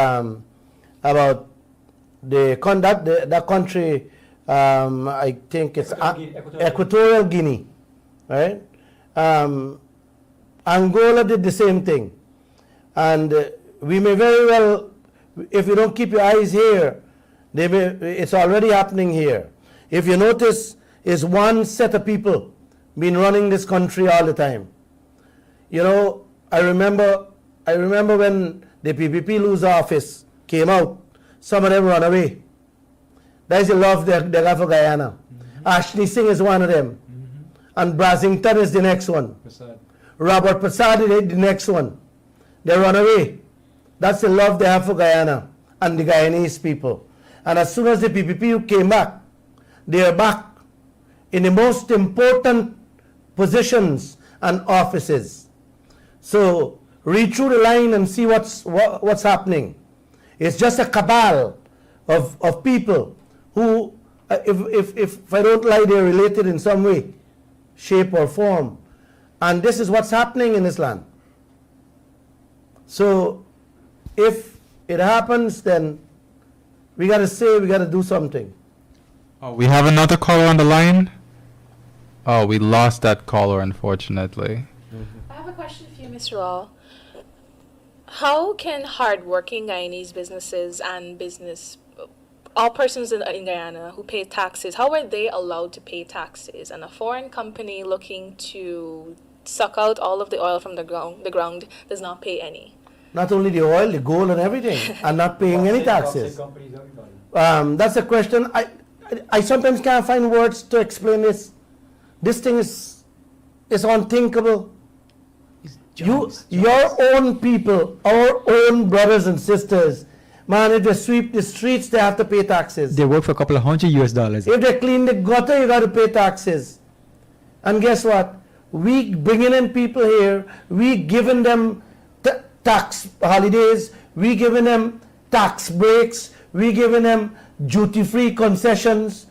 the conduct, that country, I think it's Equatorial Guinea, right? Angola did the same thing. And we may very well, if you don't keep your eyes here, it's already happening here. If you notice, it's one set of people been running this country all the time. You know, I remember when the PPP lose office came out, some of them run away. That's the love they got for Guyana. Ashley Singh is one of them. And Brasington is the next one. Robert Prasad is the next one. They run away. That's the love they have for Guyana. and the Guyanese people. And as soon as the PPPU came back, they are back in the most important positions and offices. So read through the line and see what's happening. It's just a cabal of people who, if I don't lie, they're related in some way, shape or form. And this is what's happening in this land. So if it happens, then we got to do something. Oh, we have another caller on the line. Oh, we lost that caller, unfortunately. I have a question for you, Mr. Lall. How can hardworking Guyanese businesses and all persons in Guyana who pay taxes, how are they allowed to pay taxes? And a foreign company looking to suck out all of the oil from the ground does not pay any. Not only the oil, the gold and everything, and not paying any taxes. That's a question. I sometimes can't find words to explain this. This thing is unthinkable. Your own people, our own brothers and sisters, man, if they sweep the streets, they have to pay taxes. They work for a couple of $100. If they clean the gutter, you got to pay taxes. And guess what? We bringing in people here, we giving them tax holidays, we giving them tax breaks, we giving them duty-free concessions,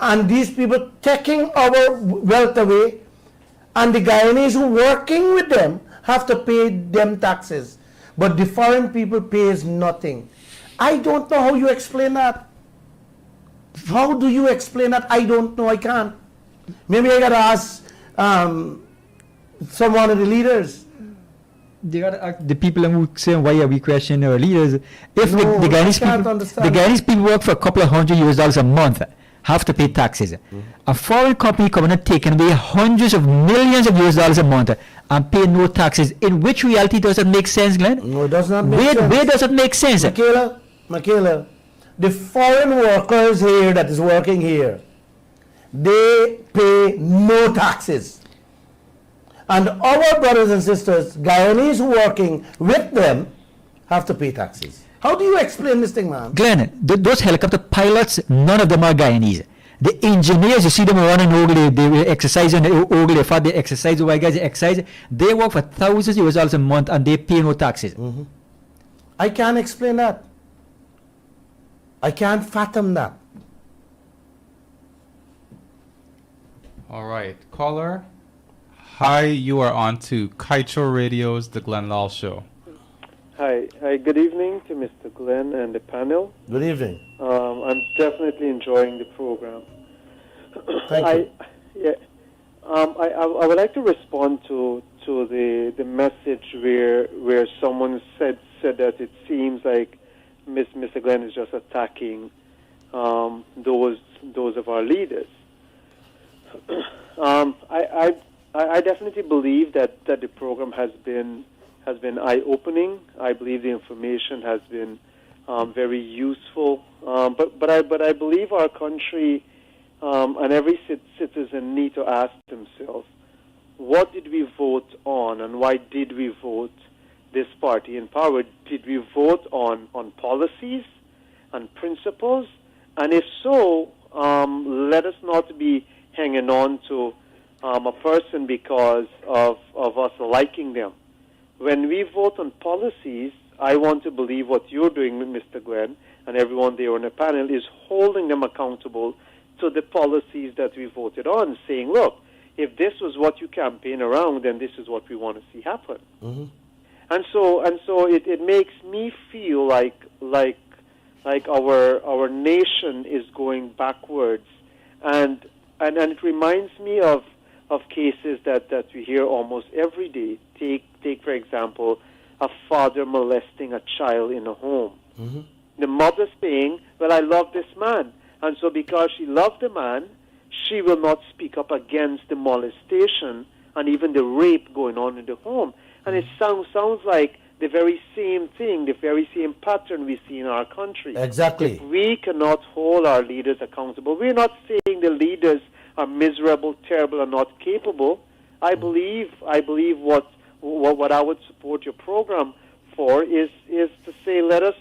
and these people taking our wealth away, and the Guyanese who working with them have to pay them taxes. But the foreign people pays nothing. I don't know how you explain that. How do you explain that? I don't know. I can't. Maybe I got to ask some one of the leaders. They gotta ask the people who say why are we questioning our leaders? If No, the I Guyanese people work for a couple of $100 a month, have to pay taxes. A foreign company coming and taking away hundreds of millions of dollars a month and pay no taxes. In which reality does it make sense, Glenn? No, it does not make sense. Where does it make sense? Michaela, the foreign workers here that is working here, they pay no taxes. And our brothers and sisters, Guyanese working with them, have to pay taxes. How do you explain this thing, man? Glenn, those helicopter pilots, none of them are Guyanese. The engineers, you see them running over, they exercise on the over, they exercise, the white guys exercise. They work for thousands of dollars a month and they pay no taxes. I can't explain that. I can't fathom that. All right, caller. Hi, you are on to Kaieteur Radio's The Glenn Lall Show. Hi, good evening to Mr. Glenn and the panel. Good evening. I'm definitely enjoying the program. Thank you. I would like to respond to the message where someone said that it seems like Mr. Glenn is just attacking those of our leaders. I definitely believe that the program has been eye-opening. I believe the information has been very useful. But I believe our country and every citizen need to ask themselves, what did we vote on and why did we vote this party in power? Did we vote on policies and principles? And if so, let us not be hanging on to a person because of us liking them. When we vote on policies, I want to believe what you're doing with Mr. Glenn and everyone there on the panel is holding them accountable to the policies that we voted on, saying, look, if this was what you campaign around, then this is what we want to see happen. And so it makes me feel like our nation is going backwards, and it reminds me of cases that we hear almost every day. Take for example, a father molesting a child in a home. The mother saying, well, I love this man. And so because she loved the man, she will not speak up against the molestation and even the rape going on in the home. And it sounds like the very same thing, the very same pattern we see in our country. Exactly. If we cannot hold our leaders accountable, we're not saying the leaders are miserable, terrible, or not capable. I believe what I would support your program for is to say let us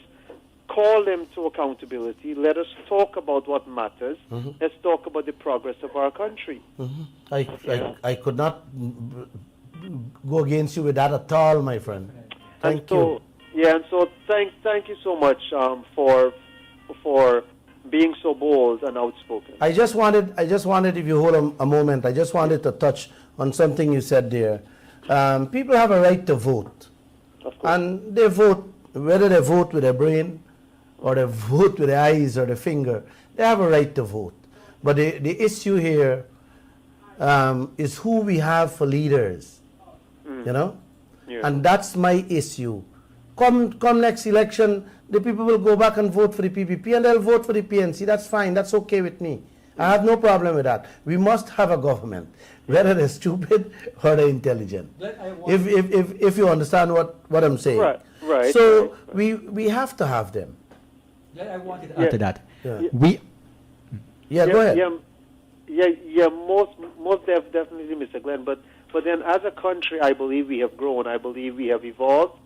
call them to accountability. Let us talk about what matters. Let's talk about the progress of our country. I could not go against you with that at all, my friend. Thank you. Yeah, and so thank you so much for being so bold and outspoken. I just wanted, if you hold a moment, I just wanted to touch on something you said there. People have a right to vote, and they vote, whether they vote with their brain or they vote with their eyes or their finger, they have a right to vote. But the issue here is who we have for leaders, you know? Yeah. And that's my issue. Come next election, the people will go back and vote for the PPP and they'll vote for the PNC. That's fine. That's okay with me. I have no problem with that. We must have a government, whether they're stupid or they're intelligent. If you understand what I'm saying. Right. So we have to have them. I wanted to add to that. Yeah. Go ahead. Most definitely, Mr. Glenn. But then, as a country, I believe we have grown. I believe we have evolved.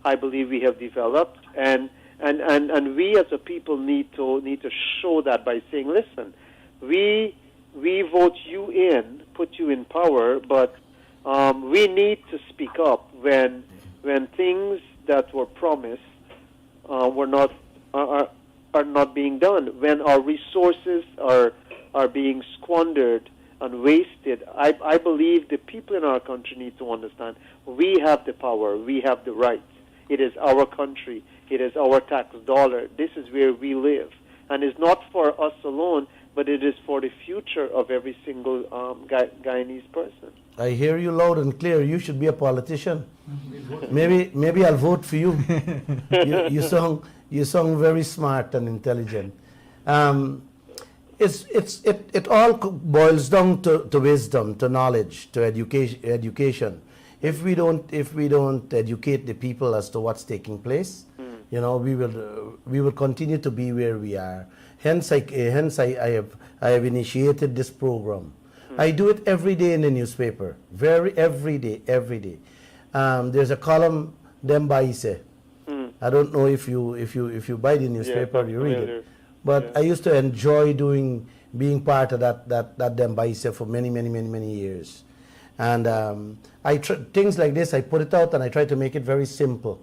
I believe we have developed, and we as a people need to show that by saying, listen, we vote you in, put you in power, but we need to speak up when things that were promised are not being done, when our resources are being squandered and wasted. I believe the people in our country need to understand we have the power, we have the rights. It is our country. It is our tax dollar. This is where we live. And it's not for us alone, but it is for the future of every single Guyanese person. I hear you loud and clear. You should be a politician. Maybe I'll vote for you. You sound very smart and intelligent. It all boils down to wisdom, to knowledge, to education. If we don't educate the people as to what's taking place, you know, we will continue to be where we are. Hence I have initiated this program. I do it every day in the newspaper, every day. There's a column, Dembaise. I don't know if you buy the newspaper, you read it. But I used to enjoy being part of that Dembaise for many years. And things like this, I put it out and I try to make it very simple,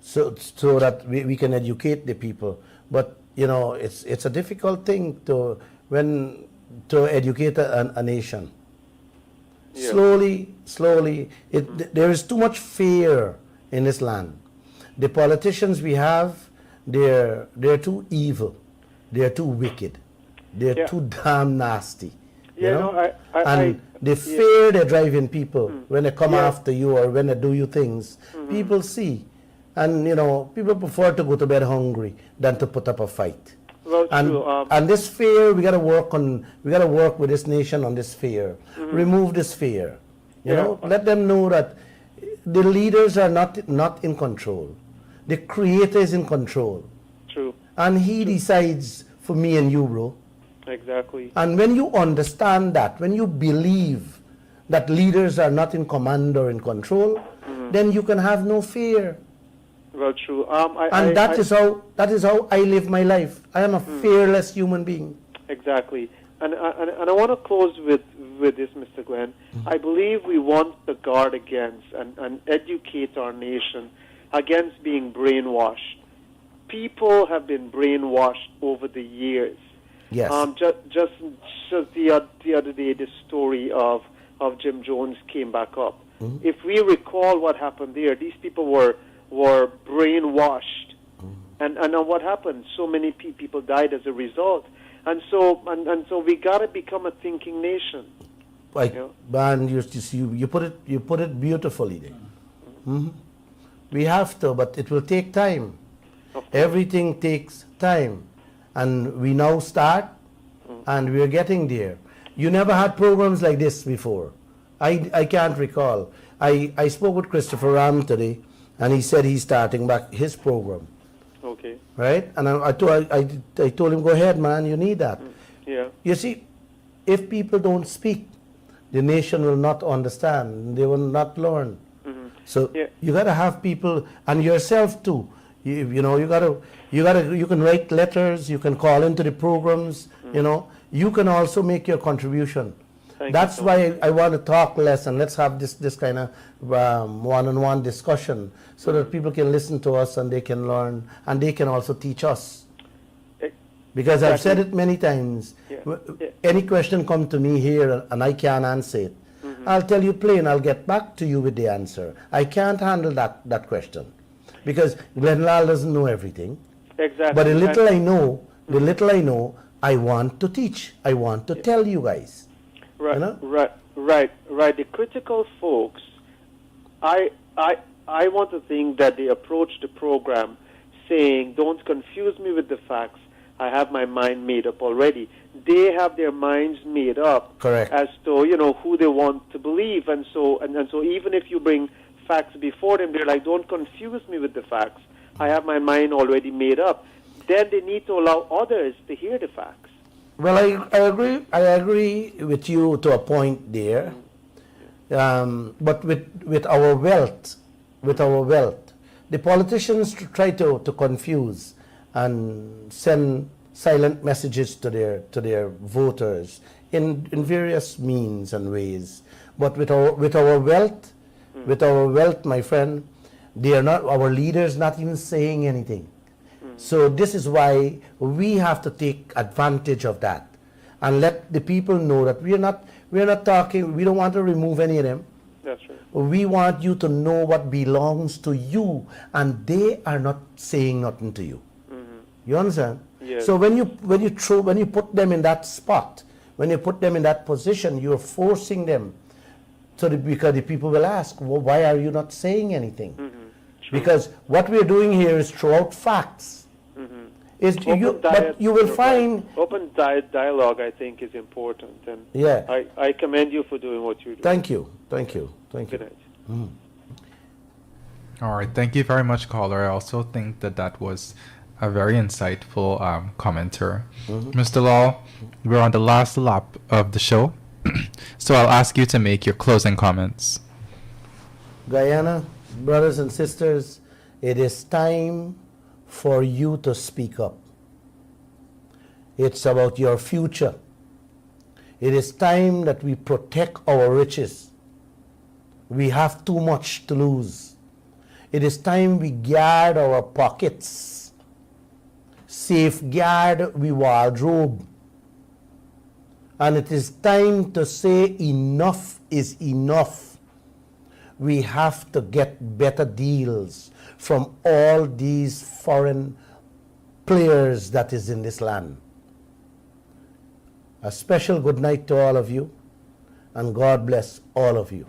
so that we can educate the people. But you know, it's a difficult thing to educate a nation. Yeah. Slowly, there is too much fear in this land. The politicians we have, they're too evil, they're too wicked, they're too damn nasty. You know? The fear they're driving people when they come after you or when they do you things, people see. And, you know, people prefer to go to bed hungry than to put up a fight. Well, and this fear, we got to work with this nation on this fear. Remove this fear. You know, let them know that the leaders are not in control. The Creator is in control. True. And He decides for me and you, bro. Exactly. And when you understand that, when you believe that leaders are not in command or in control, then you can have no fear. Well, true. That is how I live my life. I am a fearless human being. Exactly. And I want to close with this, Mr. Glenn. I believe we want to guard against and educate our nation against being brainwashed. People have been brainwashed over the years. Yes. Just the other day, the story of Jim Jones came back up. If we recall what happened there, these people were brainwashed, and what happened? So many people died as a result, and so we gotta become a thinking nation. Right, man, you put it beautifully there. We have to, but it will take time. Everything takes time. And we now start, and we're getting there. You never had programs like this before. I can't recall. I spoke with Christopher Ram today, and he said he's starting back his program. Okay. Right? And I told him, go ahead, man, you need that. Yeah. You see, if people don't speak, the nation will not understand. They will not learn. So you got to have people, and yourself too. You can write letters, you can call into the programs, you can also make your contribution. That's why I want to talk less and let's have this kind of one-on-one discussion so that people can listen to us and they can learn and they can also teach us. Because I've said it many times, any question come to me here and I can't answer it, I'll tell you plain, I'll get back to you with the answer. I can't handle that question because Glenn Lall doesn't know everything. Exactly. But the little I know, I want to teach. I want to tell you guys. Right. The critical folks, I want to think that they approach the program saying, don't confuse me with the facts. I have my mind made up already. They have their minds made up. Correct. As to, who they want to believe. And so even if you bring facts before them, they're like, don't confuse me with the facts. I have my mind already made up. Then they need to allow others to hear the facts. Well, I agree with you to a point there. But with our wealth, the politicians try to confuse and send silent messages to their voters in various means and ways. But with our wealth, my friend, they are not, our leaders not even saying anything. So this is why we have to take advantage of that and let the people know that we're not talking, we don't want to remove any of them. That's right. We want you to know what belongs to you, and they are not saying nothing to you. You understand? Yes. So when you put them in that spot, when you put them in that position, you're forcing them because the people will ask, well, why are you not saying anything? Because what we're doing here is throw out facts. But you will find open dialogue, I think, is important, and I commend you for doing what you're doing. Thank you. Good night. All right, thank you very much, caller. I also think that was a very insightful commenter. Mr. Lall, we're on the last lap of the show, so I'll ask you to make your closing comments. Guyana, brothers and sisters, it is time for you to speak up. It's about your future. It is time that we protect our riches. We have too much to lose. It is time we guard our pockets. Safeguard we wardrobe. And it is time to say enough is enough. We have to get better deals from all these foreign players that is in this land. A special good night to all of you, and God bless all of you.